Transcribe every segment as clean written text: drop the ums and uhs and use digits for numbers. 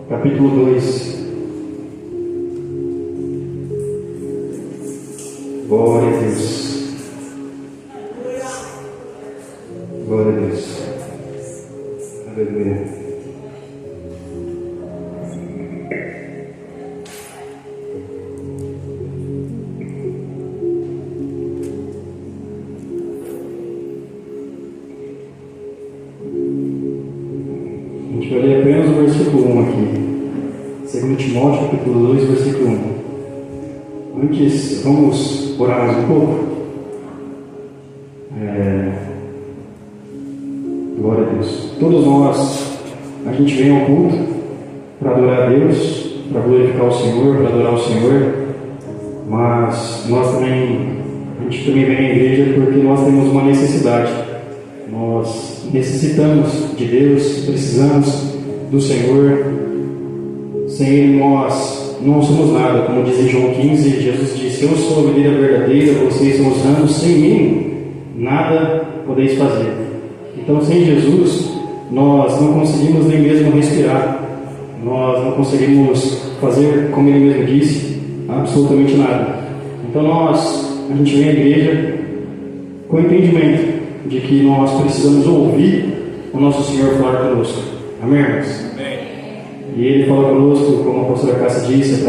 capítulo 2. Glória a Deus. Glória a Deus. Aleluia. A gente vai ler apenas o versículo 1 aqui. 2 Timóteo, capítulo 2, versículo 1. Antes, vamos orar mais um pouco? Glória a Deus. Todos nós, a gente vem ao culto para adorar a Deus, para glorificar o Senhor, para adorar o Senhor, mas a gente também vem à igreja porque nós temos uma necessidade. Nós necessitamos de Deus, precisamos do Senhor. Sem Ele nós não somos nada. Como diz em João 15, Jesus disse: eu sou a videira verdadeira, vocês são os ramos, sem mim nada podeis fazer. Então, sem Jesus, nós não conseguimos nem mesmo respirar. Nós não conseguimos fazer, como Ele mesmo disse, absolutamente nada. Então, a gente vem à igreja com o entendimento de que nós precisamos ouvir o nosso Senhor falar conosco. Amém, irmãos? Amém. E Ele fala conosco, como a pastora Cássia disse,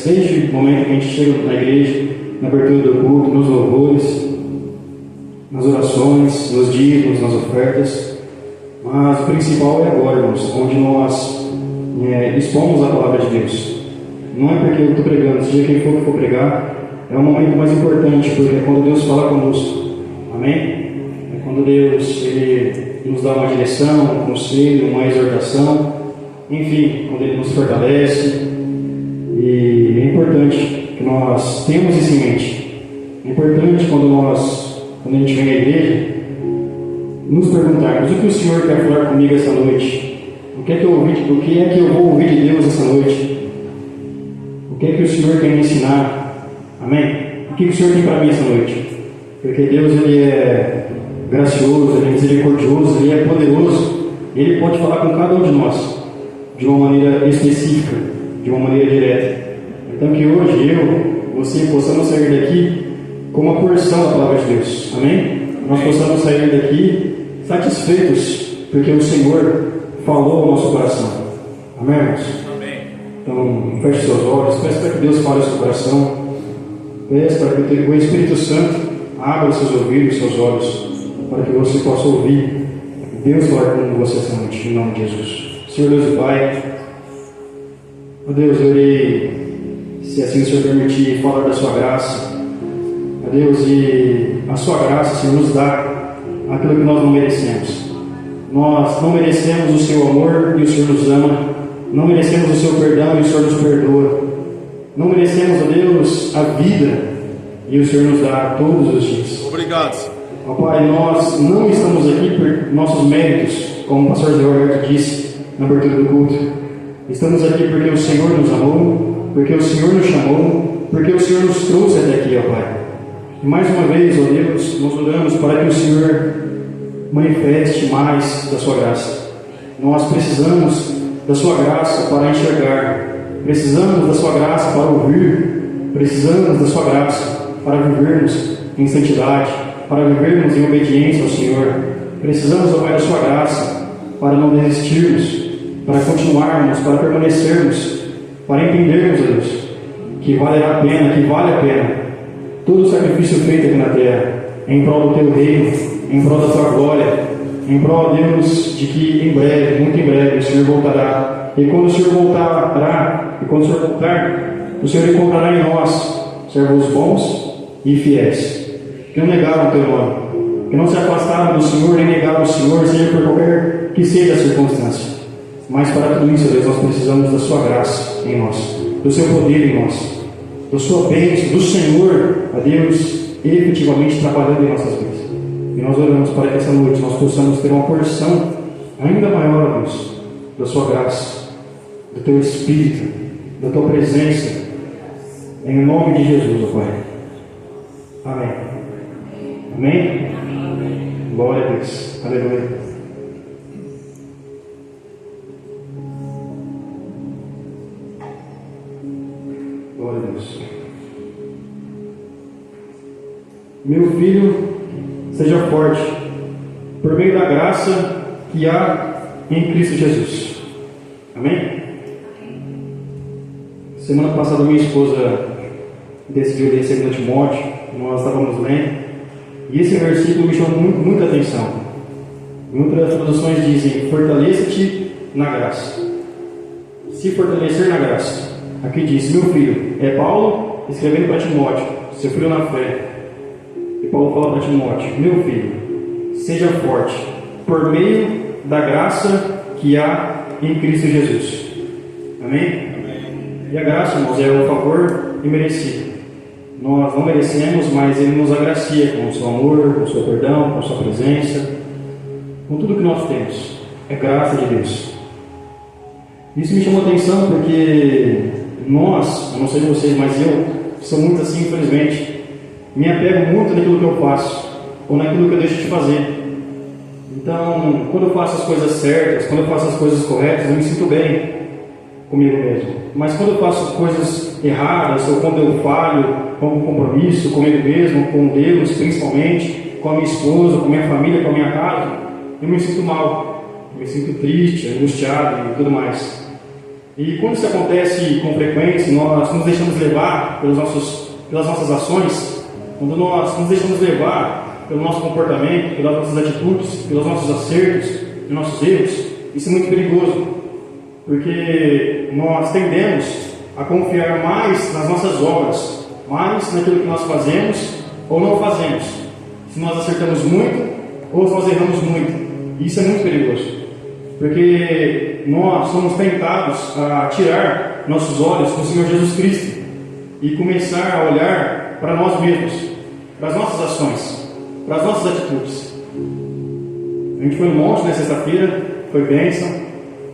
desde o momento que a gente chega na igreja, na abertura do culto, nos louvores, nas orações, nos dízimos, nas ofertas. Mas o principal é agora, irmãos, onde nós expomos a palavra de Deus. Não é porque eu estou pregando, seja quem for que for pregar, é o momento mais importante, porque é quando Deus fala conosco. Amém? É quando Deus Ele nos dá uma direção, um conselho, uma exortação, enfim, quando Ele nos fortalece. E é importante que nós tenhamos isso em mente. É importante quando a gente vem à igreja, nos perguntarmos: o que o Senhor quer falar comigo essa noite? O que é que eu vou ouvir de Deus essa noite? O que é que o Senhor quer me ensinar? Amém? O que o Senhor tem para mim essa noite? Porque Deus Ele é gracioso, Ele é misericordioso, Ele é poderoso. Ele pode falar com cada um de nós de uma maneira específica, de uma maneira direta. Então que hoje você possamos sair daqui com uma porção da palavra de Deus. Amém? Nós possamos sair daqui satisfeitos, porque o Senhor falou ao nosso coração. Amém, irmãos? Amém. Então, feche seus olhos, peça para que Deus fale ao seu coração, peça para que o Espírito Santo abra seus ouvidos, seus olhos, para que você possa ouvir Deus falar com você essa noite, em nome de Jesus. Senhor Deus e Pai, ó Deus, eu irei, se assim o Senhor permitir, falar da sua graça. Deus, e a sua graça, Senhor, nos dá aquilo que nós não merecemos. Nós não merecemos o seu amor e o Senhor nos ama. Não merecemos o seu perdão e o Senhor nos perdoa. Não merecemos, ó Deus, a vida e o Senhor nos dá todos os dias. Obrigado. Ó Pai, nós não estamos aqui por nossos méritos, como o pastor Zé Roberto disse na abertura do culto. Estamos aqui porque o Senhor nos amou, porque o Senhor nos chamou, porque o Senhor nos trouxe até aqui, ó Pai. E mais uma vez, ó Deus, nós oramos para que o Senhor manifeste mais da sua graça. Nós precisamos da sua graça para enxergar, precisamos da sua graça para ouvir, precisamos da sua graça para vivermos em santidade, para vivermos em obediência ao Senhor. Precisamos, ó Pai, da sua graça para não desistirmos, para continuarmos, para permanecermos, para entendermos, ó Deus, que vale a pena todo o sacrifício feito aqui na terra, em prol do teu reino, em prol da tua glória, em prol, Deus, de que em breve, muito em breve, o Senhor voltará. E quando o Senhor voltar, o Senhor encontrará em nós servos bons e fiéis, que não negaram o teu nome, que não se afastaram do Senhor, nem negaram o Senhor, seja por qualquer que seja a circunstância. Mas para tudo isso, Deus, nós precisamos da sua graça em nós, do seu poder em nós, da sua bênção, do Senhor, a Deus, efetivamente trabalhando em nossas vidas. E nós oramos para que essa noite nós possamos ter uma porção ainda maior, Deus, da sua graça, do teu Espírito, da tua presença, em nome de Jesus, ó Pai. Amém. Amém? Glória a Deus. Aleluia. Glória a Deus. Meu filho, seja forte, por meio da graça que há em Cristo Jesus. Amém? Semana passada minha esposa decidiu ler 2 Timóteo, nós estávamos lendo, e esse versículo me chamou muita atenção. Em outras traduções dizem: fortaleça-te na graça. Se fortalecer na graça. Aqui diz: meu filho, é Paulo escrevendo para Timóteo, seu filho na fé. E Paulo fala para Timóteo: meu filho, seja forte, por meio da graça que há em Cristo Jesus. Amém? E a graça, irmãos, é o favor imerecido. Nós não merecemos, mas Ele nos agracia com o seu amor, com o seu perdão, com a sua presença, com tudo que nós temos. É graça de Deus. Isso me chamou a atenção porque nós, eu não sei de vocês, mas eu sou muito assim, infelizmente. Me apego muito naquilo que eu faço, ou naquilo que eu deixo de fazer. Então, quando eu faço as coisas certas, quando eu faço as coisas corretas, eu me sinto bem comigo mesmo. Mas quando eu faço coisas erradas, ou quando eu falho com algum compromisso comigo mesmo, com Deus principalmente, com a minha esposa, com a minha família, com a minha casa, eu me sinto mal, eu me sinto triste, angustiado e tudo mais. E quando isso acontece com frequência, nós nos deixamos levar pelas nossas ações, quando nós nos deixamos levar pelo nosso comportamento, pelas nossas atitudes, pelos nossos acertos, pelos nossos erros, isso é muito perigoso, porque nós tendemos a confiar mais nas nossas obras, mais naquilo que nós fazemos ou não fazemos, se nós acertamos muito ou se nós erramos muito. Isso é muito perigoso, porque nós somos tentados a tirar nossos olhos do Senhor Jesus Cristo e começar a olhar para nós mesmos, para as nossas ações, para as nossas atitudes. A gente foi no monte na sexta-feira, foi bênção,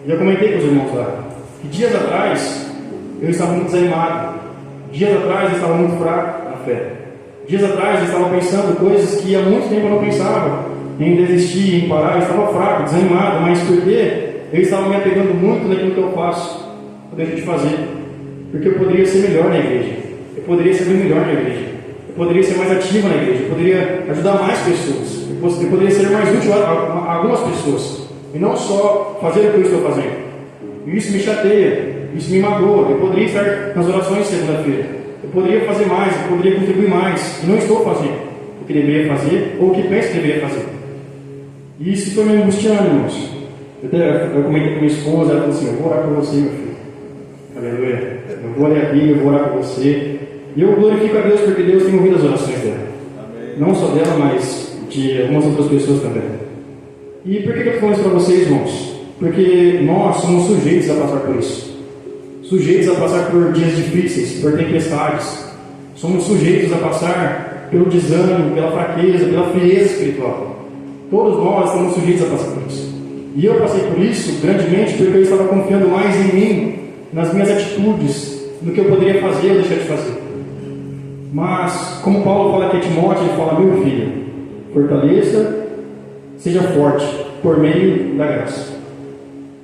e eu comentei com os irmãos lá que dias atrás eu estava muito desanimado, dias atrás eu estava muito fraco na fé, dias atrás eu estava pensando coisas que há muito tempo eu não pensava, em desistir, em parar. Eu estava fraco, desanimado, mas porque eu estava me apegando muito naquilo que eu faço, eu deixo de fazer, porque eu poderia ser melhor na igreja, eu poderia ser bem melhor na igreja, eu poderia ser mais ativo na igreja, eu poderia ajudar mais pessoas, eu poderia ser mais útil a algumas pessoas, e não só fazer o que eu estou fazendo. E isso me chateia, isso me magoa. Eu poderia estar nas orações segunda-feira, eu poderia fazer mais, eu poderia contribuir mais, e não estou fazendo o que deveria fazer, ou o que penso que deveria fazer. E isso foi me angustiando, irmãos. Eu comentei com minha esposa, ela falou assim: eu vou orar por você, meu filho. Aleluia. Eu vou ler a Bíblia, eu vou orar por você. E eu glorifico a Deus porque Deus tem ouvido as orações dela. Amém. Não só dela, mas de algumas outras pessoas também. E por que eu estou falando isso para vocês, irmãos? Porque nós somos sujeitos a passar por isso. Sujeitos a passar por dias difíceis, por tempestades. Somos sujeitos a passar pelo desânimo, pela fraqueza, pela frieza espiritual. Todos nós estamos sujeitos a passar por isso. E eu passei por isso grandemente porque eu estava confiando mais em mim, nas minhas atitudes, no que eu poderia fazer ou deixar de fazer. Mas, como Paulo fala aqui a Timóteo, ele fala: meu filho, fortaleça, seja forte, por meio da graça.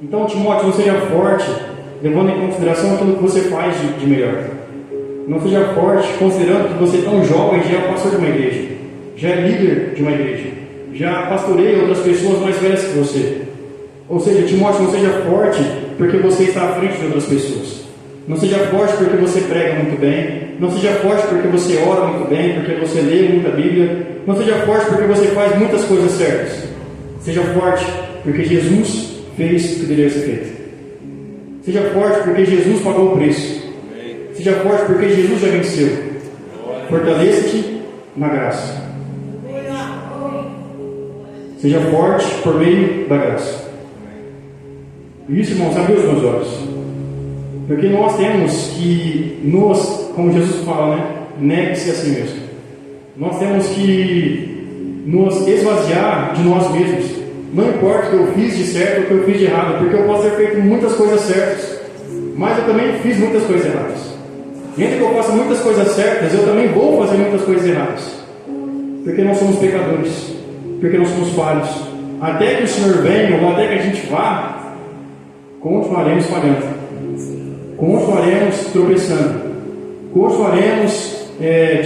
Então, Timóteo, não seja forte, levando em consideração aquilo que você faz de melhor. Não seja forte, considerando que você é tão jovem, já é pastor de uma igreja, já é líder de uma igreja, já pastoreia outras pessoas mais velhas que você. Ou seja, Timóteo, não seja forte porque você está à frente de outras pessoas. Não seja forte porque você prega muito bem. Não seja forte porque você ora muito bem, porque você lê muita Bíblia. Não seja forte porque você faz muitas coisas certas. Seja forte porque Jesus fez o que deveria ser feito. Seja forte porque Jesus pagou o preço. Seja forte porque Jesus já venceu. Fortaleça-te na graça. Seja forte por meio da graça. Isso, irmãos, abriu os meus olhos. Porque nós temos que como Jesus fala, né? Negue-se a si mesmo. Nós temos que nos esvaziar de nós mesmos. Não importa o que eu fiz de certo ou o que eu fiz de errado, porque eu posso ter feito muitas coisas certas, mas eu também fiz muitas coisas erradas. E entre que eu faça muitas coisas certas, eu também vou fazer muitas coisas erradas. Porque nós somos pecadores, porque nós somos falhos. Até que o Senhor venha, ou até que a gente vá, continuaremos falhando, continuaremos tropeçando. continuaremos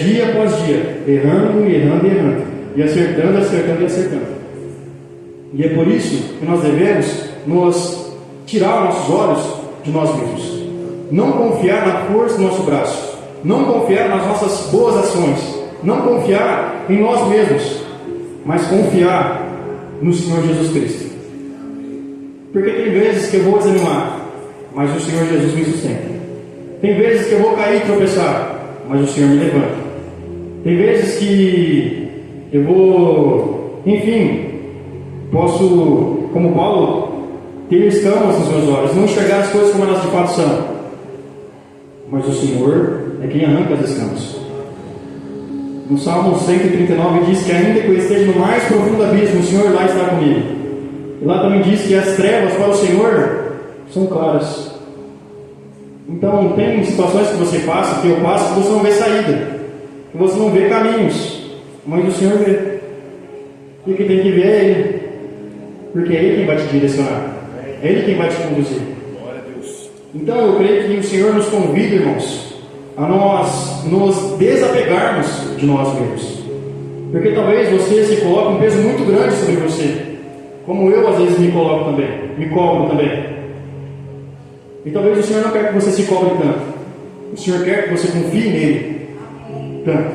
dia após dia, errando e errando e errando, e acertando, acertando e acertando. E é por isso que nós devemos nos tirar nossos olhos de nós mesmos, não confiar na força do nosso braço, não confiar nas nossas boas ações, não confiar em nós mesmos, mas confiar no Senhor Jesus Cristo. Porque tem vezes que eu vou desanimar, mas o Senhor Jesus me sustenta. Tem vezes que eu vou cair e tropeçar, mas o Senhor me levanta. Tem vezes que eu vou, enfim, posso, como Paulo, ter escamas nos meus olhos, não enxergar as coisas como elas de fato são. Mas o Senhor é quem arranca as escamas. No Salmo 139 diz que ainda que eu esteja no mais profundo abismo, o Senhor lá está comigo. E lá também diz que as trevas para o Senhor são claras. Então tem situações que você passa, que eu passo, que você não vê saída, que você não vê caminhos, mas o Senhor vê. E o que tem que ver é Ele, porque é Ele quem vai te direcionar, é Ele quem vai te conduzir. Então eu creio que o Senhor nos convida, irmãos, a nós nos desapegarmos de nós mesmos, porque talvez você se coloque um peso muito grande sobre você, como eu às vezes me coloco também, me cobro também. E talvez o Senhor não quer que você se cobre tanto, o Senhor quer que você confie nele tanto.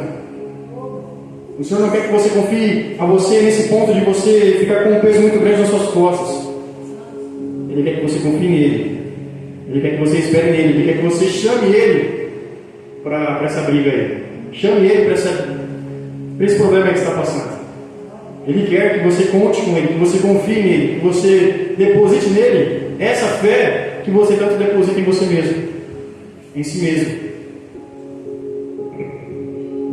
O Senhor não quer que você confie a você nesse ponto de você ficar com um peso muito grande nas suas costas. Ele quer que você confie nele, Ele quer que você espere nele, Ele quer que você chame Ele para essa briga aí, chame Ele para esse problema que está passando. Ele quer que você conte com Ele, que você confie nele, que você deposite nele essa fé que você tanto deposita em você mesmo, em si mesmo.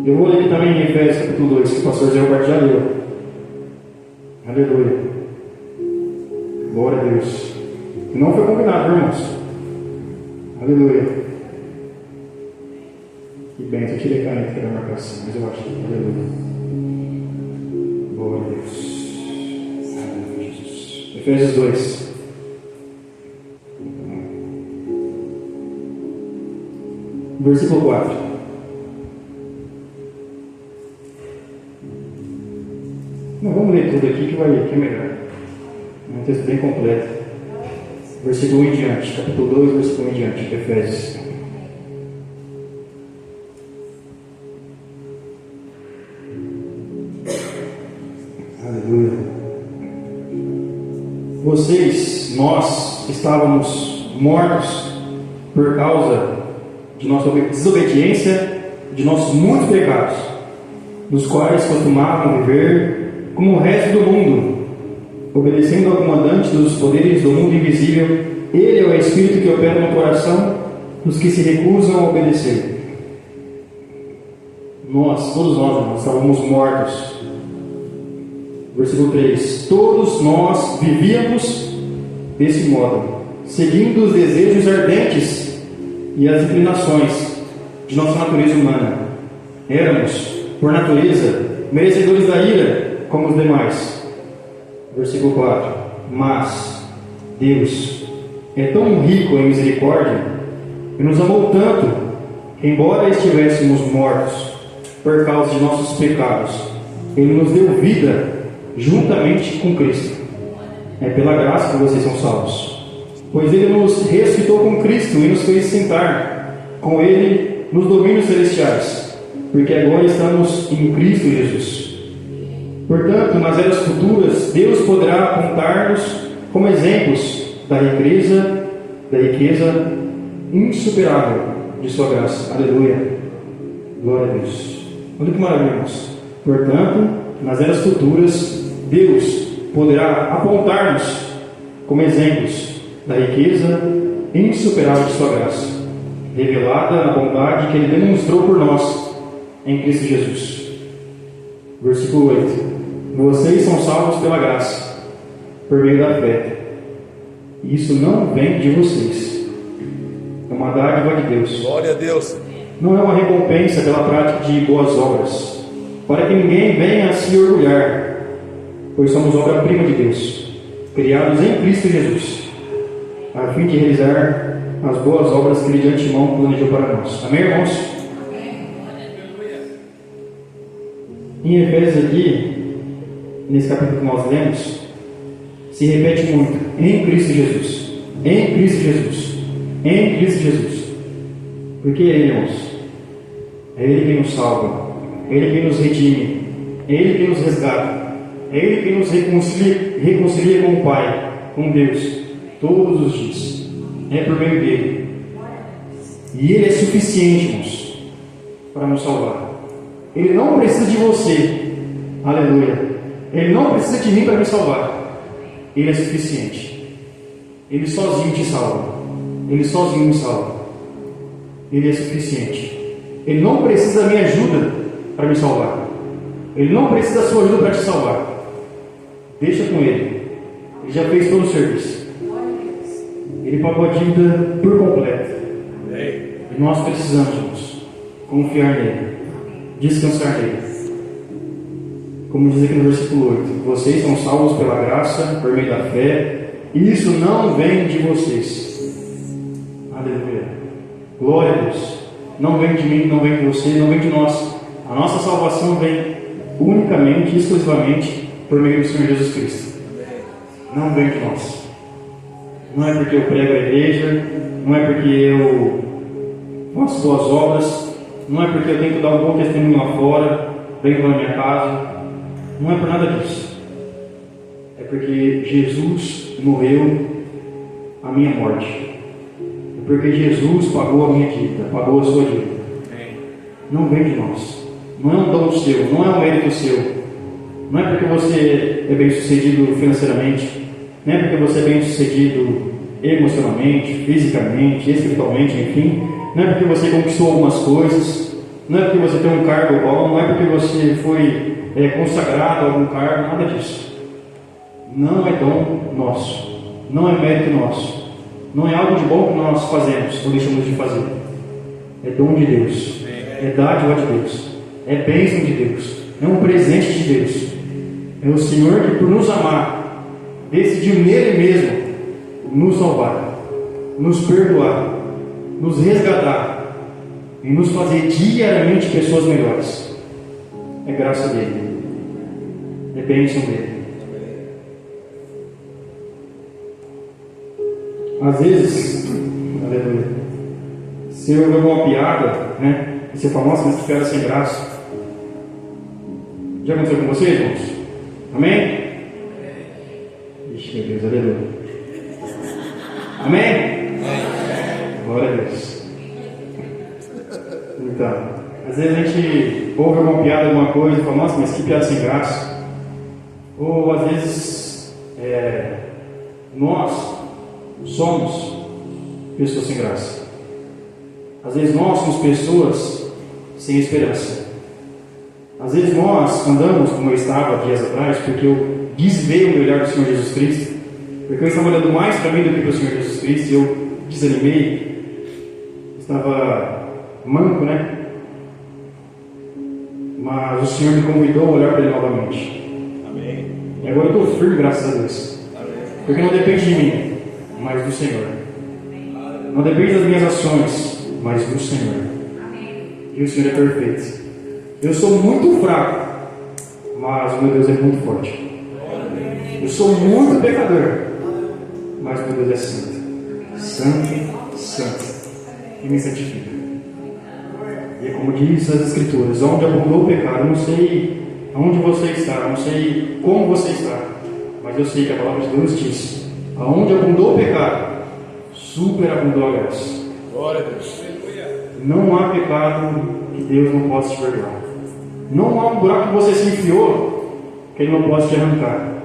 Eu vou ler aqui também em Efésios capítulo 2, que o pastor Zé Roberto já leu. Aleluia. Glória a Deus. Não foi combinado, irmãos. Aleluia. Que bem, eu tirei a caneta que era a marcação, mas eu acho que aleluia. Glória a Deus. Aleluia, Jesus. Efésios 2. Versículo 4. Não, vamos ler tudo aqui que é melhor. É um texto bem completo. Versículo 1 em diante. Capítulo 2, versículo 1 em diante. Efésios. Aleluia. Nós estávamos mortos por causa de nossa desobediência, de nossos muitos pecados, nos quais costumavam viver como o resto do mundo, obedecendo ao comandante dos poderes do mundo invisível. Ele é o Espírito que opera no coração dos que se recusam a obedecer. Todos nós estávamos mortos. Versículo 3. Todos nós vivíamos desse modo, seguindo os desejos ardentes e as inclinações de nossa natureza humana. Éramos, por natureza, merecedores da ira, como os demais. Versículo 4. Mas Deus é tão rico em misericórdia e nos amou tanto que, embora estivéssemos mortos por causa de nossos pecados, Ele nos deu vida juntamente com Cristo. É pela graça que vocês são salvos, pois Ele nos ressuscitou com Cristo e nos fez sentar com Ele nos domínios celestiais, porque agora estamos em Cristo Jesus. Portanto, nas eras futuras, Deus poderá apontar-nos como exemplos da riqueza insuperável de sua graça. Aleluia. Glória a Deus. Olha que maravilha, irmãos. Portanto, nas eras futuras, Deus poderá apontar-nos como exemplos da riqueza insuperável de sua graça, revelada na bondade que Ele demonstrou por nós em Cristo Jesus. Versículo 8. Vocês são salvos pela graça, por meio da fé. Isso não vem de vocês, é uma dádiva de Deus. Glória a Deus. Não é uma recompensa pela prática de boas obras, para que ninguém venha a se orgulhar, pois somos obra-prima de Deus, criados em Cristo Jesus, a fim de realizar as boas obras que Ele de antemão planejou para nós. Amém, irmãos? Em Efésios aqui, nesse capítulo que nós lemos, se repete muito: em Cristo Jesus, em Cristo Jesus, em Cristo Jesus. Porque é Ele, irmãos. É Ele quem nos salva, é Ele quem nos redime, é Ele quem nos resgata, é Ele quem nos reconcilia com o Pai, com Deus, todos os dias. É por meio dele. E Ele é suficiente, irmãos, para nos salvar. Ele não precisa de você, aleluia. Ele não precisa de mim para me salvar. Ele é suficiente. Ele sozinho te salva. Ele sozinho me salva. Ele é suficiente. Ele não precisa da minha ajuda para me salvar. Ele não precisa da sua ajuda para te salvar. Deixa com Ele. Ele já fez todo o serviço. Ele pagou a dívida por completo. E nós precisamos, irmãos, confiar nele, descansar nele. Como diz aqui no versículo 8: vocês são salvos pela graça, por meio da fé. Isso não vem de vocês. Aleluia. Glória a Deus. Não vem de mim, não vem de você, não vem de nós. A nossa salvação vem unicamente, exclusivamente por meio do Senhor Jesus Cristo. Não vem de nós. Não é porque eu prego a igreja, não é porque eu faço boas obras, não é porque eu tenho que dar um bom testemunho lá fora, dentro da minha casa. Não é por nada disso. É porque Jesus morreu a minha morte. É porque Jesus pagou a minha dívida, pagou a sua dívida. Não vem de nós. Não é um dom seu, não é um mérito seu. Não é porque você é bem sucedido financeiramente, não é porque você é bem sucedido emocionalmente, fisicamente, espiritualmente, enfim. Não é porque você conquistou algumas coisas, não é porque você tem um cargo bom, não é porque você foi consagrado a algum cargo, nada disso. Não é dom nosso, não é mérito nosso, não é algo de bom que nós fazemos ou deixamos de fazer. É dom de Deus, é dádiva de Deus, é bênção de Deus, é um presente de Deus. É o Senhor que, por nos amar, decidiu nele mesmo nos salvar, nos perdoar, nos resgatar e nos fazer diariamente pessoas melhores. É graça dele, é bênção dele. Às vezes, aleluia, se eu ver uma piada, né, e você fala: nossa, mas que piada sem graça. Já aconteceu com você, irmãos? Amém? Ixi, meu Deus, aleluia. Amém? Glória a Deus. Então, às vezes a gente ouve alguma piada, alguma coisa e fala: nossa, mas que piada sem graça. Ou às vezes nós somos pessoas sem graça. Às vezes nós somos pessoas sem esperança. Às vezes nós andamos como eu estava dias atrás, porque eu desviei o meu olhar do Senhor Jesus Cristo, porque eu estava olhando mais para mim do que para o Senhor Jesus Cristo, e eu desanimei, estava manco, né? Mas o Senhor me convidou a olhar para Ele novamente. Amém. E agora eu estou firme, graças a Deus. Amém. Porque não depende de mim, mas do Senhor. Não depende das minhas ações, mas do Senhor. Amém. E o Senhor é perfeito. Eu sou muito fraco, mas o meu Deus é muito forte. Eu sou muito pecador, mas meu Deus é santo. Santo, santo. E me santifica. E é como diz as Escrituras: onde abundou o pecado, eu não sei aonde você está, eu não sei como você está, mas eu sei que a palavra de Deus diz: aonde abundou o pecado, superabundou a graça. Glória a Deus. Não há pecado que Deus não possa te perdoar. Não há um buraco que você se enfiou que Ele não possa te arrancar.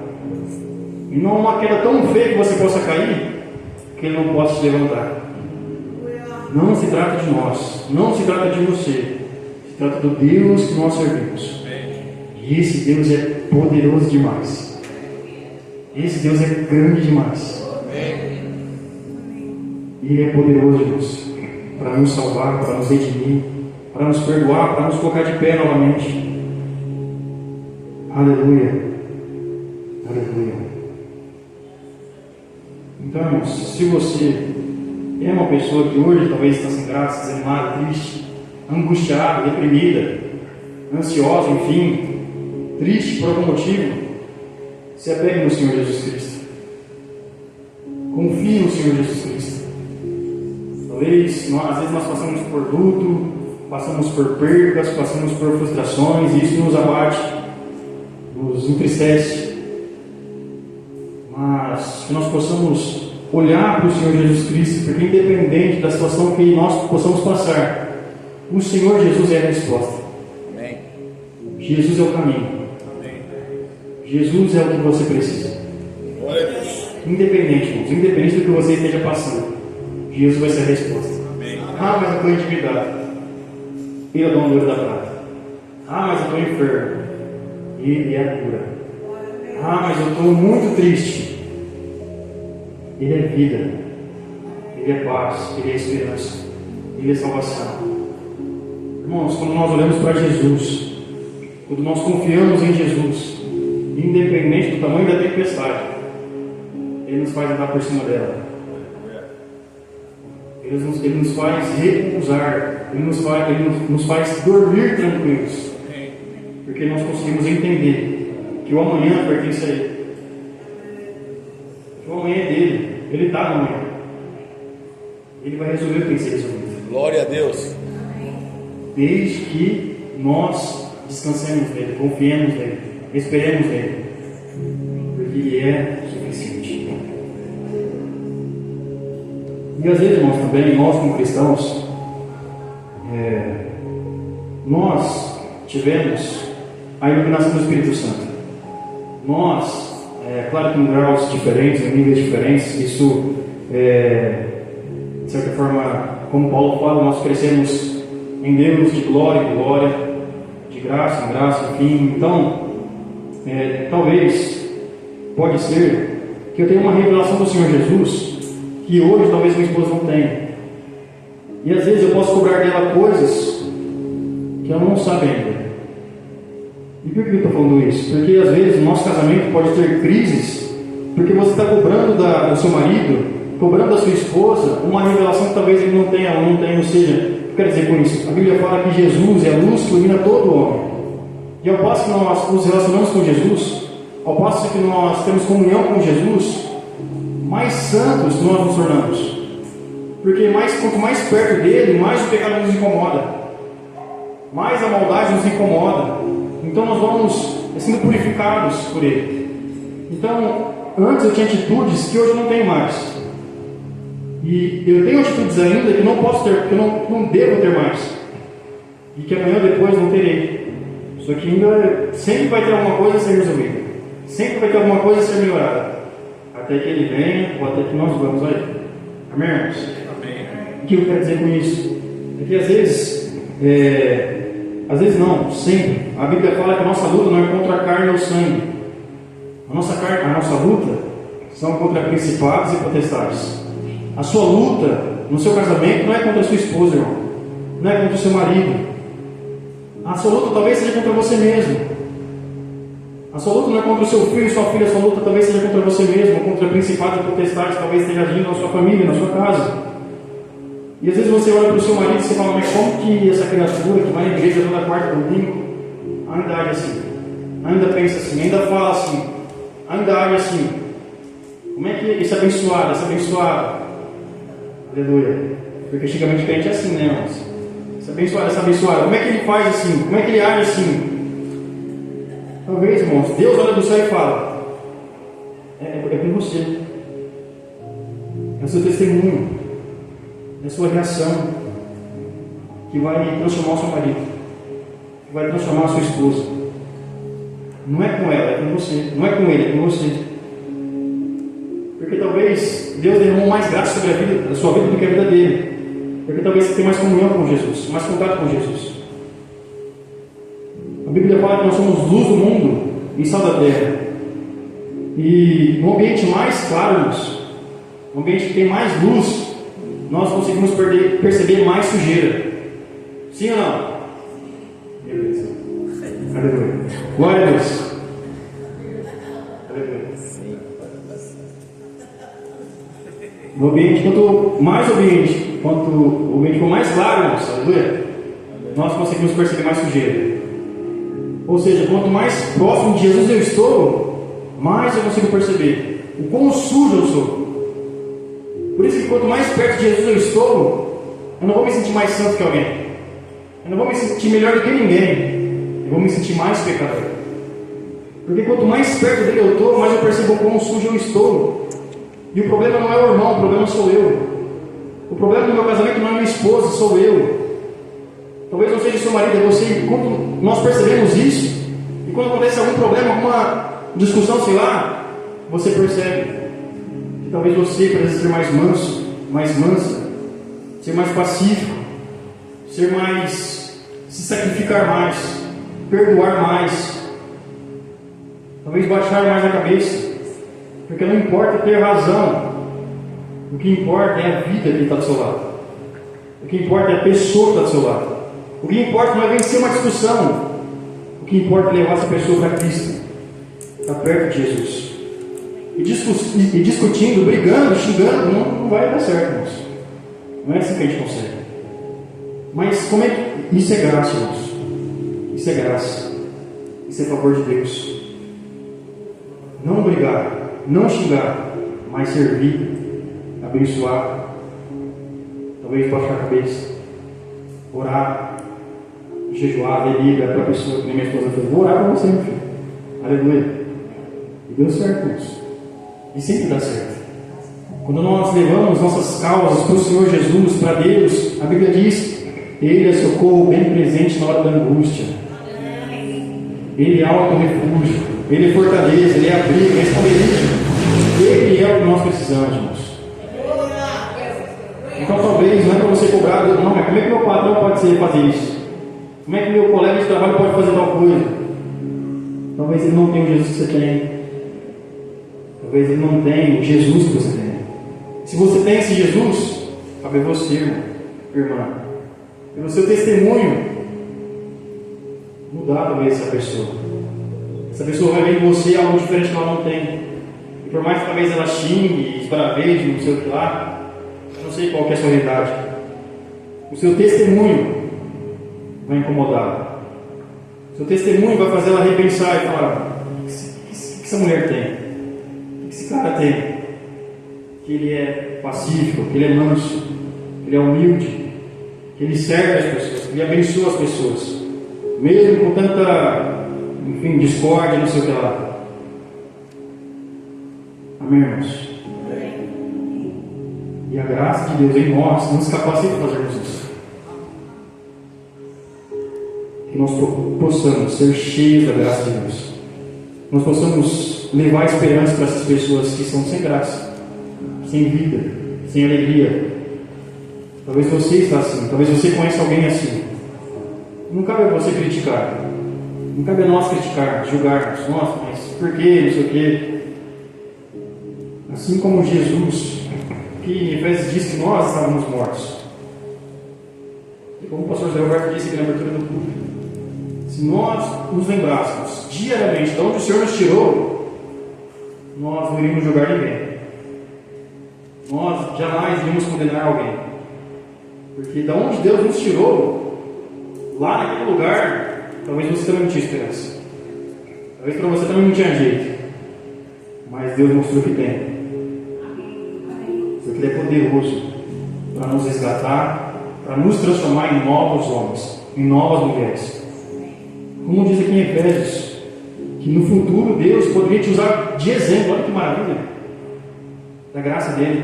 E não há uma queda tão feia que você possa cair que Ele não possa te levantar. Não se trata de nós, não se trata de você, se trata do Deus que nós servimos. E esse Deus é poderoso demais. Esse Deus é grande demais. E Ele é poderoso, Deus, para nos salvar, para nos redimir, para nos perdoar, para nos colocar de pé novamente. Aleluia. Aleluia. Então, irmãos, se você é uma pessoa que hoje talvez está sem graça, desanimada, triste, angustiada, deprimida, ansiosa, enfim, triste por algum motivo, se apegue no Senhor Jesus Cristo. Confie no Senhor Jesus Cristo. Talvez, às vezes nós passamos por luto, passamos por percas, passamos por frustrações, e isso nos abate, nos entristece. Mas que nós possamos olhar para o Senhor Jesus Cristo, porque independente da situação que nós possamos passar, o Senhor Jesus é a resposta. Amém. Jesus é o caminho. Amém. Jesus é o que você precisa. Glória a Deus. Independente, irmãos, independente do que você esteja passando, Jesus vai ser a resposta. Amém. Ah, mas eu estou endividado. Ele é o dono do ouro da prata. Ah, mas eu estou enfermo. Ele é a cura. Ah, mas eu estou muito triste. Ele é vida. Ele é paz. Ele é esperança. Ele é salvação. Irmãos, quando nós olhamos para Jesus, quando nós confiamos em Jesus, independente do tamanho da tempestade, Ele nos faz andar por cima dela. Ele nos faz repousar. Ele nos faz dormir tranquilos. Porque nós conseguimos entender que o amanhã pertence a Ele. Que o amanhã é dele. Ele está no amanhã. Ele vai resolver o que tem que ser resolvido. Glória a Deus. Desde que nós descansemos nele, confiemos nele, esperemos nele. Porque Ele é suficiente. E às vezes, irmãos, também, nós como cristãos, nós tivemos a iluminação do Espírito Santo. Nós, claro que em graus diferentes, em níveis diferentes, isso, de certa forma, como Paulo fala, nós crescemos em Deus de glória em glória, de graça em graça, enfim. Então, talvez, pode ser que eu tenha uma revelação do Senhor Jesus que hoje talvez minha esposa não tenha. E às vezes eu posso cobrar dela coisas que ela não sabe ainda. E por que eu estou falando isso? Porque às vezes o nosso casamento pode ter crises, porque você está cobrando do seu marido, cobrando da sua esposa, uma revelação que talvez ele não tenha, ou não tenha. Ou seja, o que eu quero dizer com isso? A Bíblia fala que Jesus é a luz que ilumina todo homem. E ao passo que nós nos relacionamos com Jesus, ao passo que nós temos comunhão com Jesus, mais santos nós nos tornamos. Porque quanto mais perto dele, mais o pecado nos incomoda, mais a maldade nos incomoda. Então nós vamos sendo purificados por ele. Então, antes eu tinha atitudes que hoje eu não tenho mais. E eu tenho atitudes ainda que não posso ter, que eu não devo ter mais. E que amanhã ou depois não terei. Só que ainda sempre vai ter alguma coisa a ser resolvida. Sempre vai ter alguma coisa a ser melhorada. Até que ele venha, ou até que nós vamos a ele. Amém, irmãos? Amém. O que eu quero dizer com isso? É que às vezes não, sempre. A Bíblia fala que a nossa luta não é contra a carne ou sangue. A nossa luta são contra principados e potestades. A sua luta no seu casamento não é contra a sua esposa, irmão. Não é contra o seu marido. A sua luta talvez seja contra você mesmo. A sua luta não é contra o seu filho e sua filha. A sua luta talvez seja contra você mesmo, contra principados e potestades, talvez esteja agindo na sua família, na sua casa. E às vezes você olha para o seu marido e você fala: mas como que essa criatura que vai na igreja toda quarta domingo ainda age assim, ainda pensa assim, ainda fala assim, ainda age assim? Como é que esse abençoado, aleluia, porque antigamente crente é assim, né, irmãos? Essa abençoada, como é que ele faz assim? Como é que ele age assim? Talvez, irmãos, Deus olha do céu e fala: é com você, é o seu testemunho, é a sua reação que vai transformar o seu marido, que vai transformar a sua esposa. Não é com ela, é com você. Não é com ele, é com você. Porque talvez Deus derramou mais graça sobre a sua vida do que a vida dele. Porque talvez você tenha mais comunhão com Jesus, mais contato com Jesus. A Bíblia fala que nós somos luz do mundo e sal da terra. E no ambiente mais claro, no ambiente que tem mais luz, nós conseguimos perceber mais sujeira. Sim ou não? Beleza. Aleluia. Glória a Deus. Aleluia. No ambiente, quanto o ambiente for mais claro, aleluia, nós conseguimos perceber mais sujeira. Ou seja, quanto mais próximo de Jesus eu estou, mais eu consigo perceber o quão sujo eu sou. Por isso que quanto mais perto de Jesus eu estou, eu não vou me sentir mais santo que alguém. Eu não vou me sentir melhor do que ninguém. Eu vou me sentir mais pecador. Porque quanto mais perto dele eu estou, mais eu percebo o quão sujo eu estou. E o problema não é o irmão, o problema sou eu. O problema do meu casamento não é minha esposa, sou eu. Talvez não seja seu marido, é você. E quando nós percebemos isso, e quando acontece algum problema, alguma discussão, sei lá, você percebe que talvez você precise ser mais manso, mais mansa, ser mais pacífico, ser mais, se sacrificar mais, perdoar mais, talvez baixar mais a cabeça, porque não importa ter razão, o que importa é a vida que está do seu lado, o que importa é a pessoa que está do seu lado, o que importa não é vencer uma discussão, o que importa é levar essa pessoa para Cristo, para perto de Jesus. E discutindo, brigando, xingando, não vai dar certo, irmãos. Não é assim que a gente consegue. Mas como é que isso é graça, irmãos? Isso é graça. Isso é favor de Deus. Não brigar, não xingar, mas servir, abençoar, talvez baixar a cabeça, orar, jejuar, ligar para a pessoa que nem minha esposa fez. Vou orar para você, meu filho. Aleluia. E deu certo, irmãos. E sempre dá certo. Quando nós levamos nossas causas para o Senhor Jesus, para Deus, a Bíblia diz: Ele é socorro bem presente na hora da angústia. Ele é alto refúgio. Ele é fortaleza. Ele é abrigo, é esconderijo. Ele é o que nós precisamos, irmãos. Então talvez não é para você cobrar, não, mas como é que meu patrão pode fazer isso? Como é que meu colega de trabalho pode fazer tal coisa? Talvez ele não tenha o Jesus que você tem. Talvez ele não tenha o Jesus que você tem. Se você tem esse Jesus, cabe a você, irmão, irmã. E o seu testemunho mudar talvez essa pessoa. Essa pessoa vai ver em você algo diferente que ela não tem. E por mais que talvez ela xingue, esbraveje, não sei o que lá, eu não sei qual que é a sua realidade. O seu testemunho vai incomodar. O seu testemunho vai fazer ela repensar e falar: o que essa mulher tem? O que esse cara tem? Que ele é pacífico, que ele é manso, que ele é humilde, que ele serve as pessoas, que ele abençoa as pessoas, mesmo com tanta, enfim, discórdia, não sei o que lá. Amém, irmãos? E a graça de Deus em nós nos capacita a fazermos isso. Que nós possamos ser cheios da graça de Deus. Nós possamos levar esperança para essas pessoas que são sem graça, sem vida, sem alegria. Talvez você está assim, talvez você conheça alguém assim. Não cabe a você criticar. Não cabe a nós criticar, julgarmos. Nossa, mas por quê? Não sei o quê. Assim como Jesus, que em Efésios diz que nós estávamos mortos. E como o pastor Zé Roberto disse aqui na abertura do culto, se nós nos lembrássemos diariamente de onde o Senhor nos tirou, nós não iríamos julgar ninguém. Nós jamais iríamos condenar alguém. Porque de onde Deus nos tirou, lá naquele lugar, talvez você também não tinha esperança. Talvez para você também não tinha jeito. Mas Deus mostrou que tem. Porque Ele é poderoso para nos resgatar, para nos transformar em novos homens, em novas mulheres. Como diz aqui em Efésios, que no futuro Deus poderia te usar de exemplo. Olha que maravilha, da graça dele.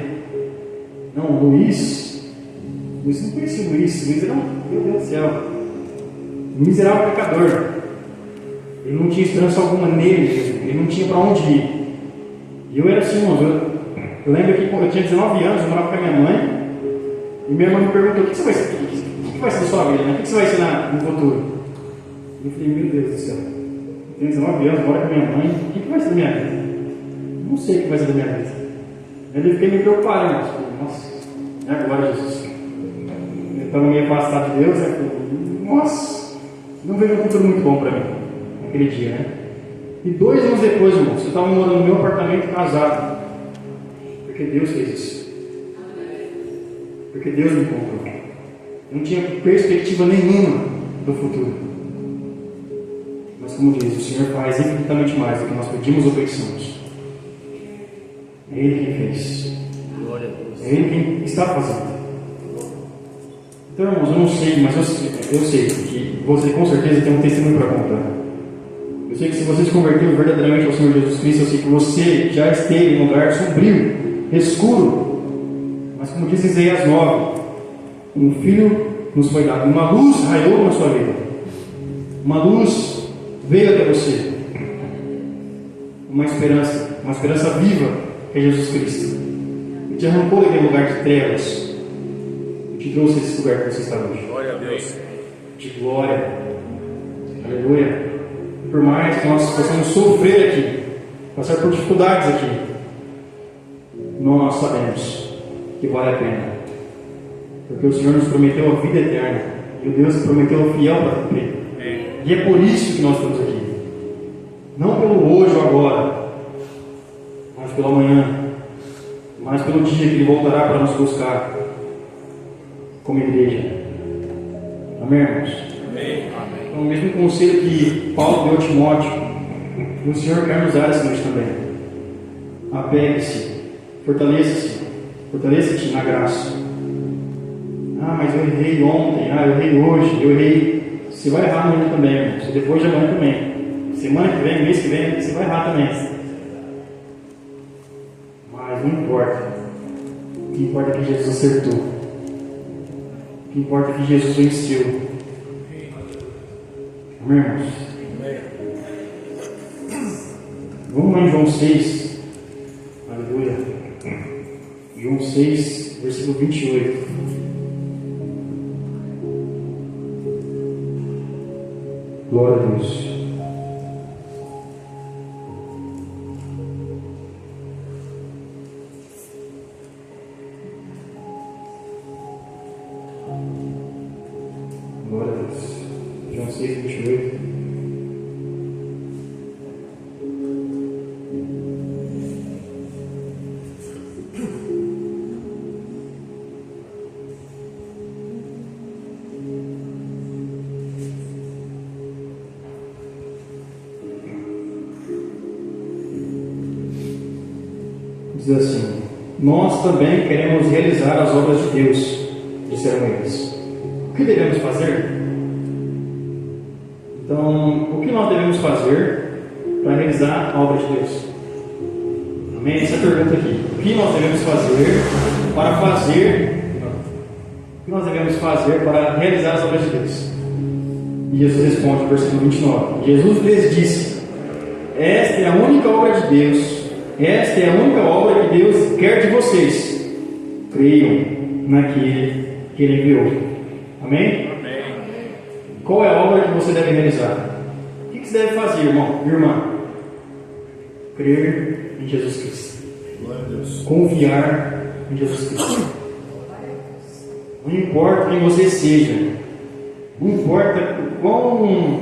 Não, Luiz não conhecia Luiz era meu Deus do céu, miserável pecador. Ele não tinha esperança alguma nele, ele não tinha para onde ir. E eu era assim, irmãos. Eu lembro que quando eu tinha 19 anos, eu morava com a minha mãe, e minha irmã me perguntou: o que você vai ser? O que vai ser da sua vida? Né? O que você vai ser no futuro? Eu falei: meu Deus do céu, eu tenho 19 anos, moro com a minha mãe, o que vai ser da minha vida? Não sei o que vai ser da minha vida. Aí eu fiquei me preocupado, irmãos. Nossa, é agora, Jesus. Eu estava meio afastado de Deus, né? Nossa, não vejo um futuro muito bom para mim, naquele dia, né? E 2 anos depois, irmãos, eu estava morando no meu apartamento casado. Porque Deus fez isso. Porque Deus me comprou. Eu não tinha perspectiva nenhuma do futuro. Mas Mas como diz, o Senhor faz infinitamente mais do que nós pedimos ou pensamos. É Ele quem fez. É Ele quem está fazendo. Então, irmãos, eu não sei, mas eu sei que você com certeza tem um testemunho para contar. Eu sei que se você se converteu verdadeiramente ao Senhor Jesus Cristo, eu sei que você já esteve em um lugar sombrio, escuro. Mas como diz Isaías 9, um filho nos foi dado, uma luz raiou na sua vida. Uma luz veio até você. Uma esperança viva, que é Jesus Cristo. Ele te arrancou daquele lugar de trevas e te trouxe esse lugar que você está hoje. Glória a Deus. De glória. Aleluia. E por mais que nós possamos sofrer aqui, passar por dificuldades aqui, nós sabemos que vale a pena. Porque o Senhor nos prometeu a vida eterna. E o Deus que prometeu é fiel para cumprir. E é por isso que nós estamos aqui. Não pelo hoje ou agora, mas pelo amanhã, mas pelo dia que Ele voltará para nos buscar como igreja. Amém, irmãos? Amém. Então, o mesmo conselho que Paulo deu a Timóteo, o Senhor quer nos dar essa noite também. Apegue-se, fortaleça-te na graça. Ah, mas eu errei ontem, eu errei hoje, eu errei. Você vai errar amanhã também, irmãos. Depois de amanhã também. Semana que vem, mês que vem, você vai errar também. Mas não importa. O que importa é que Jesus acertou. O que importa é que Jesus venceu. Amém, irmãos? Vamos lá em João 6. Aleluia. João 6, versículo 28. Glória a Deus. Glória a Deus. João 6, 28. Diz assim: nós também queremos realizar as obras de Deus, disseram eles. O que devemos fazer? Então, o que nós devemos fazer para realizar a obra de Deus? Amém? Essa é a pergunta aqui. O que nós devemos fazer para o que nós devemos fazer para realizar as obras de Deus? E Jesus responde no versículo 29. Jesus lhes disse: esta é a única obra de Deus. Esta é a única obra que Deus quer de vocês. Creiam naquele que Ele enviou. Amém? Amém. Qual é a obra que você deve realizar? O que você deve fazer, irmão e irmã? Crer em Jesus Cristo. Glória a Deus. Confiar em Jesus Cristo. Não importa quem você seja. Não importa quão ruim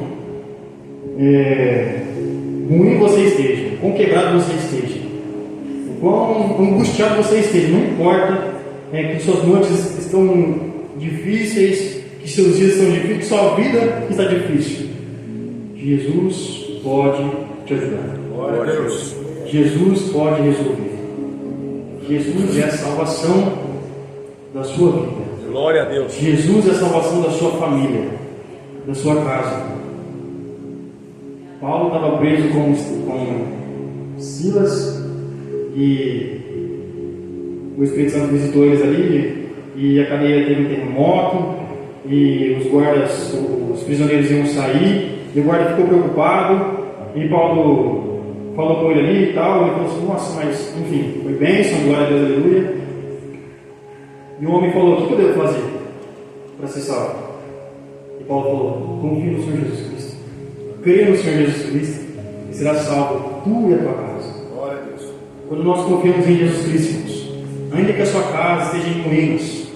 você esteja, quão quebrado você esteja, quão angustiado você esteja, não importa que suas noites estão difíceis, que seus dias estão difíceis, que sua vida está difícil. Jesus pode te ajudar. Glória a Deus. Jesus pode resolver. Jesus é a salvação da sua vida. Glória a Deus. Jesus é a salvação da sua família, da sua casa. Paulo estava preso com Silas e o Espírito Santo visitou eles ali e a cadeia teve um terremoto e os prisioneiros iam sair e o guarda ficou preocupado e Paulo falou com ele ali e tal, ele falou assim: nossa, mas enfim, foi bênção, glória a Deus, aleluia. E o homem falou: o que eu devo fazer para ser salvo? E Paulo falou: confie no Senhor Jesus Cristo. Creia no Senhor Jesus Cristo e será salvo tu e a tua casa. Glória a Deus. Quando nós confiamos em Jesus Cristo, ainda que a sua casa esteja em ruínas,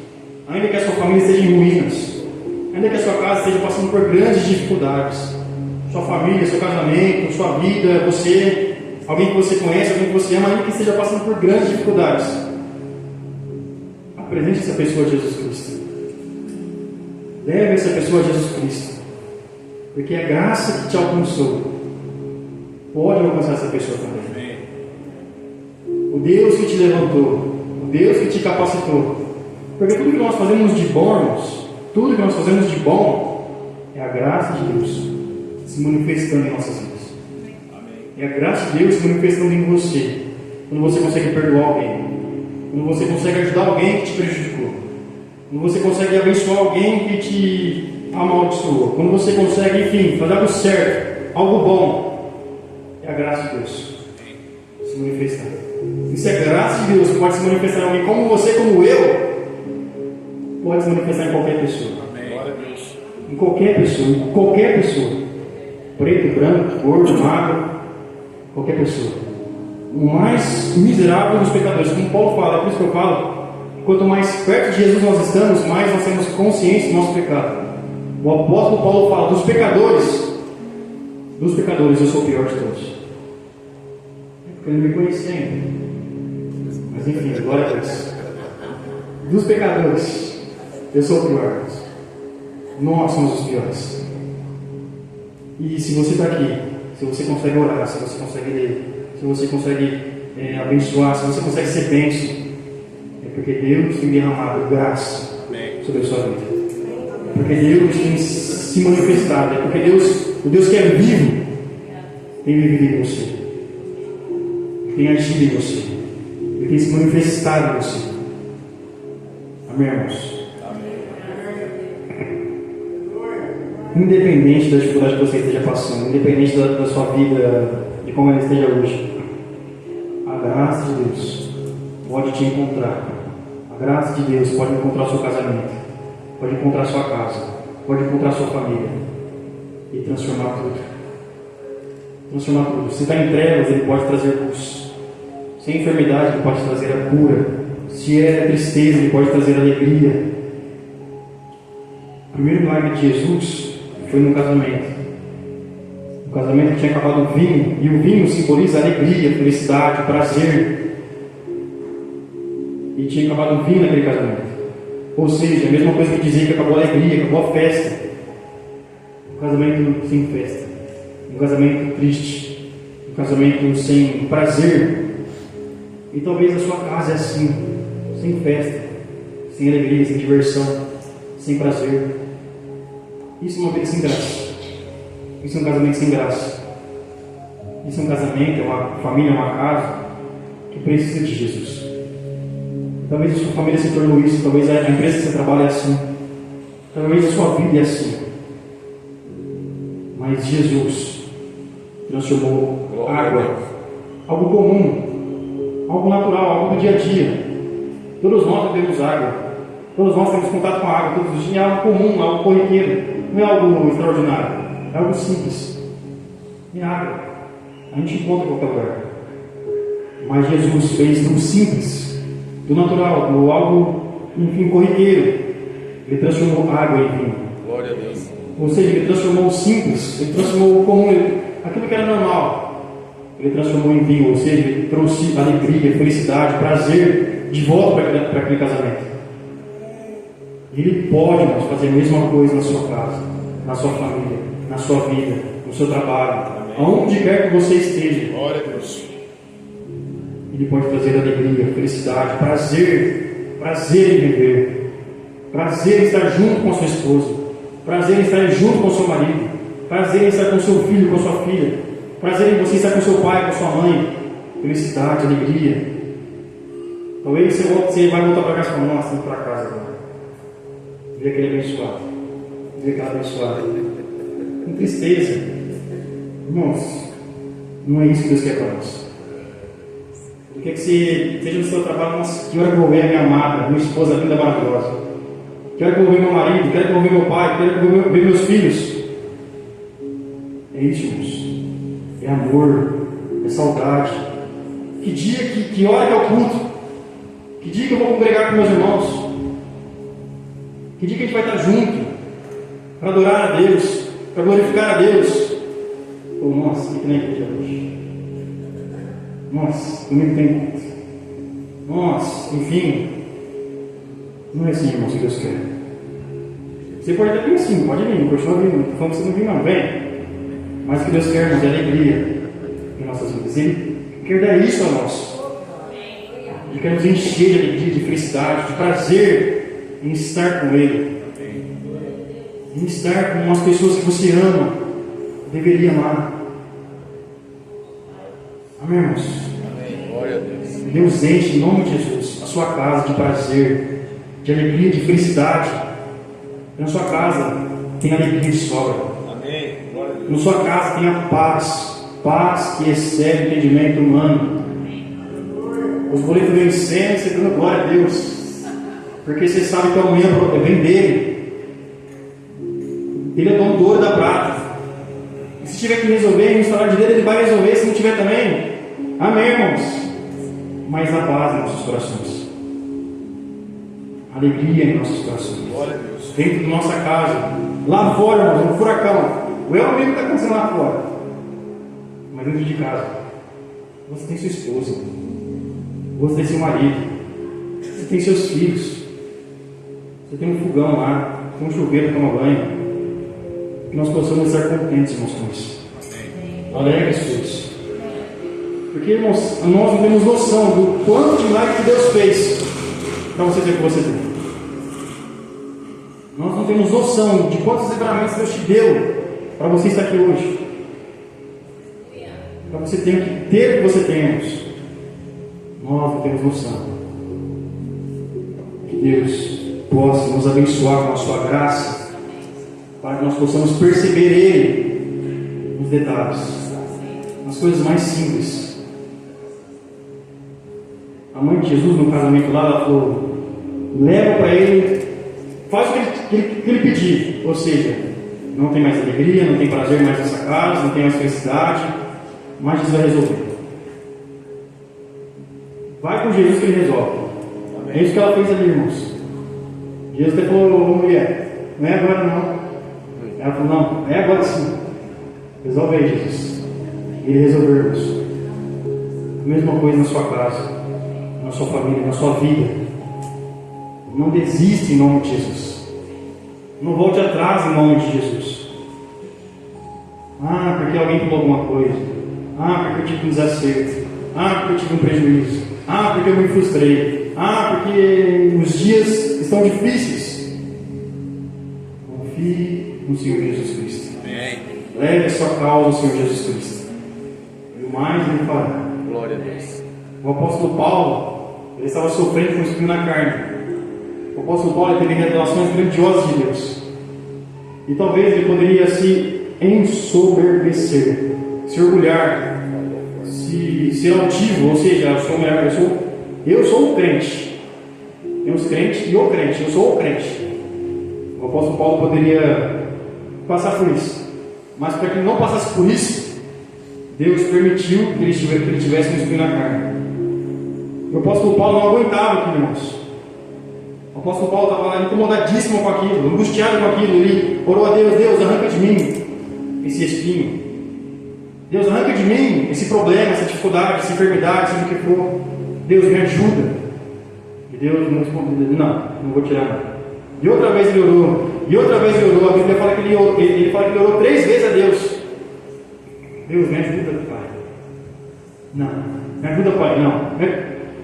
ainda que a sua família esteja em ruínas, ainda que a sua casa esteja passando por grandes dificuldades, sua família, seu casamento, sua vida, você, alguém que você conhece, alguém que você ama, ainda que esteja passando por grandes dificuldades, apresente essa pessoa a Jesus Cristo. Leve essa pessoa a Jesus Cristo. Porque a graça que te alcançou pode alcançar essa pessoa também. Amém. O Deus que te levantou, o Deus que te capacitou. Porque tudo que nós fazemos de bom, irmãos, tudo que nós fazemos de bom é a graça de Deus se manifestando em nossas vidas. É a graça de Deus se manifestando em você. Quando você consegue perdoar alguém, quando você consegue ajudar alguém que te prejudicou, quando você consegue abençoar alguém que te amaldiçoou, quando você consegue, enfim, fazer algo certo, algo bom, é a graça de Deus se manifestar. Isso é a graça de Deus que pode se manifestar em alguém como você, como eu, pode se manifestar em qualquer pessoa. Amém. Glória a Deus. Em qualquer pessoa, em qualquer pessoa. Preto, branco, gordo, magro, qualquer pessoa. O mais miserável dos pecadores, como Paulo fala, é por isso que eu falo, quanto mais perto de Jesus nós estamos, mais nós temos consciência do nosso pecado. O apóstolo Paulo fala, dos pecadores eu sou o pior de todos. Porque ele não me conhecia ainda. Mas enfim, glória a Deus. Dos pecadores, eu sou o pior. Nós somos os piores. E se você está aqui, se você consegue orar, se você consegue ler, se você consegue abençoar, se você consegue ser bênção, é porque Deus tem derramado graça sobre a sua vida. É porque Deus tem se manifestado. É porque o Deus que é vivo, tem vivido em você. Tem agido em você. Ele tem se manifestado em você. Amém, irmãos? Independente da dificuldade que você esteja passando, independente da sua vida, de como ela esteja hoje, a graça de Deus pode te encontrar. A graça de Deus pode encontrar o seu casamento, pode encontrar a sua casa, pode encontrar a sua família e transformar tudo. Transformar tudo. Se está em trevas, Ele pode trazer luz. Se é enfermidade, Ele pode trazer a cura. Se é tristeza, Ele pode trazer alegria. O primeiro milagre de Jesus foi no casamento. O casamento tinha acabado o vinho, e o vinho simboliza alegria, felicidade, prazer. E tinha acabado o vinho naquele casamento. Ou seja, a mesma coisa que dizer que acabou a alegria, acabou a festa. Um casamento sem festa, um casamento triste, um casamento sem prazer. E talvez a sua casa é assim, sem festa, sem alegria, sem diversão, sem prazer. Isso é uma vida sem graça. Isso é um casamento sem graça. Isso é um casamento, é uma família, é uma casa que precisa de Jesus. Talvez a sua família se tornou isso, talvez a empresa que você trabalha é assim, talvez a sua vida é assim. Mas Jesus transformou água, algo comum, algo natural, algo do dia a dia. Todos nós bebemos água, todos nós temos contato com a água todos os dias. É algo comum, algo corriqueiro. Não é algo extraordinário, é algo simples. É água. A gente encontra em qualquer lugar. Mas Jesus fez do simples, do natural, do algo, enfim, corriqueiro. Ele transformou água em vinho. Glória a Deus. Ou seja, Ele transformou o simples, Ele transformou o comum, aquilo que era normal. Ele transformou em vinho, ou seja, Ele trouxe alegria, felicidade, prazer de volta para aquele casamento. Ele pode, irmãos, fazer a mesma coisa na sua casa, na sua família, na sua vida, no seu trabalho, aonde quer que você esteja. Glória a Deus. Ele pode trazer alegria, felicidade, prazer em viver, prazer em estar junto com a sua esposa, prazer em estar junto com o seu marido, prazer em estar com o seu filho, com a sua filha, prazer em você estar com o seu pai, com a sua mãe, felicidade, alegria. Talvez você vai voltar para casa e falar, nossa, vamos para casa agora. Ver aquele abençoado, ver aquela abençoada, com tristeza. Irmãos, não é isso que Deus quer para nós. Ele quer que você esteja no seu trabalho, nossa, que hora que eu vou ver a minha amada, minha esposa linda, maravilhosa. Que hora que eu vou ver meu marido, que hora que eu vou ver meu pai, que hora que eu vou ver meus filhos. É isso, irmãos. É amor, é saudade. Que dia, que hora que é o culto? Que dia que eu vou congregar com meus irmãos? Que dia que a gente vai estar junto para adorar a Deus, para glorificar a Deus? Oh, nossa, que nem igreja hoje. Nossa, domingo tem culto. Nossa, enfim. Não é assim, irmãos, que Deus quer. Você pode até vir assim, pode vir, continua vindo, não estou falando que você não vem não, vem. Mas o que Deus quer, irmãos, é alegria em nossas vidas. Ele quer dar isso a nós. Ele quer nos encher de alegria, de felicidade, de prazer em estar com Ele. Em estar com as pessoas que você ama, deveria amar. Amém, irmãos? Amém. Glória a Deus. Deus enche, em nome de Jesus, a sua casa de prazer, de alegria, de felicidade. Na sua casa tem alegria de sobra. Amém. Glória a Deus. Na sua casa tem a paz, paz que excede o entendimento humano. Os boletos vencendo, você dando glória a Deus, porque você sabe que amanhã vem dele. Ele é dono do ouro e da prata. E se tiver que resolver no instalar dele, ele vai resolver. Se não tiver também, amém, irmãos. Mas a paz em nossos corações, alegria em nossos corações, Glória a Deus. dentro da nossa casa, lá fora, irmãos, um furacão. O El mesmo está acontecendo lá fora, mas dentro de casa, você tem sua esposa, você tem seu marido, você tem seus filhos, você tem um fogão lá, tem um chuveiro para tomar banho. Que nós possamos estar contentes, irmãos, com isso. Alegres com isso. Porque, irmãos, nós não temos noção do quanto de milagre que Deus fez para você ter o que você tem. Nós não temos noção de quantos livramentos Deus te deu para você estar aqui hoje. Para você ter o que você tem, irmãos. Nós não temos noção. Que Deus possa nos abençoar com a sua graça, para que nós possamos perceber Ele nos detalhes, nas coisas mais simples. A mãe de Jesus, no casamento lá, ela falou: leva para Ele, faz o que ele pedir. Ou seja, não tem mais alegria, não tem prazer mais nessa casa, não tem mais felicidade, mas Jesus vai resolver. Vai com Jesus que Ele resolve. É isso que ela fez ali, irmãos. Jesus até falou: mulher, não é agora não. Ela falou: não, é agora sim. Resolve aí, Jesus. E Ele resolveu, irmãos. A mesma coisa na sua casa, na sua família, na sua vida. Não desista em nome de Jesus. Não volte atrás em nome de Jesus. Ah, porque alguém falou alguma coisa. Ah, porque eu tive um desacerto. Ah, porque eu tive um prejuízo. Ah, porque eu me frustrei. Ah, porque os dias estão difíceis. Confie no Senhor Jesus Cristo. Amém. Leve a sua causa ao Senhor Jesus Cristo. E o mais Ele fará. Glória a Deus. O apóstolo Paulo, ele estava sofrendo com o espinho na carne. O apóstolo Paulo teve revelações grandiosas de Deus. E talvez ele poderia se ensoberbecer, se orgulhar, se ser altivo, ou seja, eu sou um crente. Tem os crentes e o crente, eu sou o crente. O apóstolo Paulo poderia passar por isso. Mas para que ele não passasse por isso, Deus permitiu que ele tivesse um espinho na carne. O apóstolo Paulo não aguentava aquilo, irmãos. O apóstolo Paulo estava incomodadíssimo com aquilo, angustiado com aquilo. Ele orou a Deus: Deus, arranca de mim esse espinho. Deus, arranca de mim esse problema, essa dificuldade, essa enfermidade, seja o que for. Deus, me ajuda. E Deus não respondeu: não vou tirar nada. E outra vez ele orou, e outra vez ele orou. A Bíblia fala que ele fala que ele orou 3 vezes a Deus. Deus, me ajuda, Pai. Não, me ajuda, Pai, não.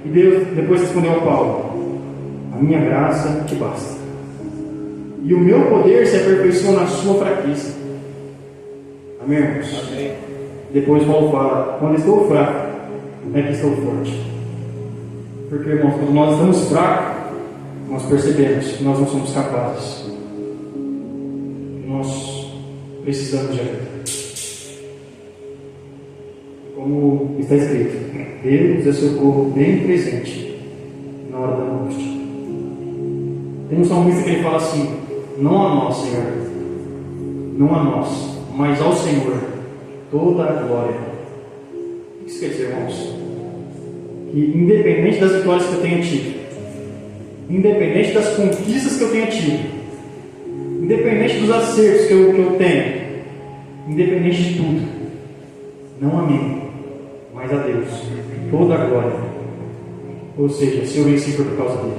E Deus depois respondeu a Paulo: a minha graça te basta, e o meu poder se aperfeiçoa na sua fraqueza. Amém, irmãos? Amém. Depois Paulo fala: quando estou fraco, é que estou forte. Porque, irmãos, quando nós estamos fracos, nós percebemos que nós não somos capazes. Nós precisamos de ajuda. Como está escrito: Deus é socorro bem presente na hora da angústia. Tem um salmista que ele fala assim: não a nós, Senhor, não a nós, mas ao Senhor toda a glória. O que isso quer dizer, irmãos? Que independente das vitórias que eu tenha tido, independente das conquistas que eu tenha tido, independente dos acertos que eu tenho, independente de tudo, não a mim, mas a Deus toda a glória. Ou seja, se eu venci por causa dele,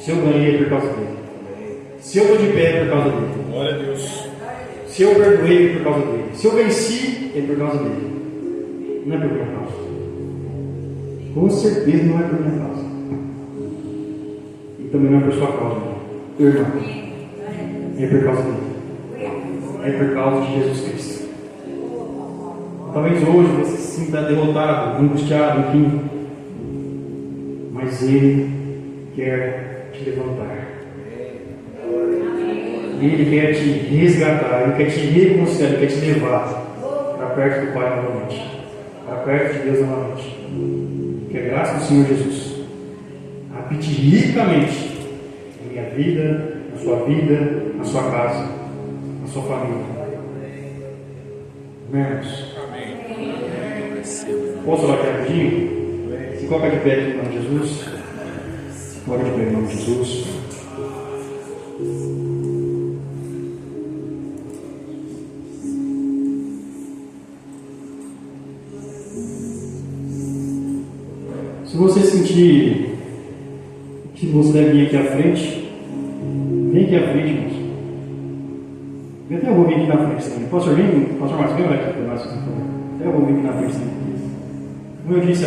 se eu ganhei por causa dele, Se eu estou de pé é por causa dele. Glória a Deus. Se eu perdoei é por causa dele. Se eu venci é por causa dele. Não é por minha causa. Com certeza não é por minha causa. E também não é por sua causa, não. Irmão. É por causa dele. É por causa de Jesus Cristo. Talvez hoje você se sinta derrotado, angustiado, enfim. Mas Ele quer te levantar. Ele quer te resgatar. Ele quer te reconciliar. Ele quer te levar para perto do Pai novamente. Para perto de Deus novamente. Que a graça do Senhor Jesus habite ricamente em minha vida, na sua vida, na sua casa, na sua família. Irmãos, posso orar aqui rapidinho? Se coloca de pé aqui em nome de Jesus. Coloca de pé em nome de Jesus. Se você sentir que você deve vir aqui à frente, vem aqui à frente, irmãos. Eu até vou vir aqui na frente também. Pastor Marcos, vem orar aqui para nós, por favor. Até eu vou vir aqui na frente também. Como eu disse,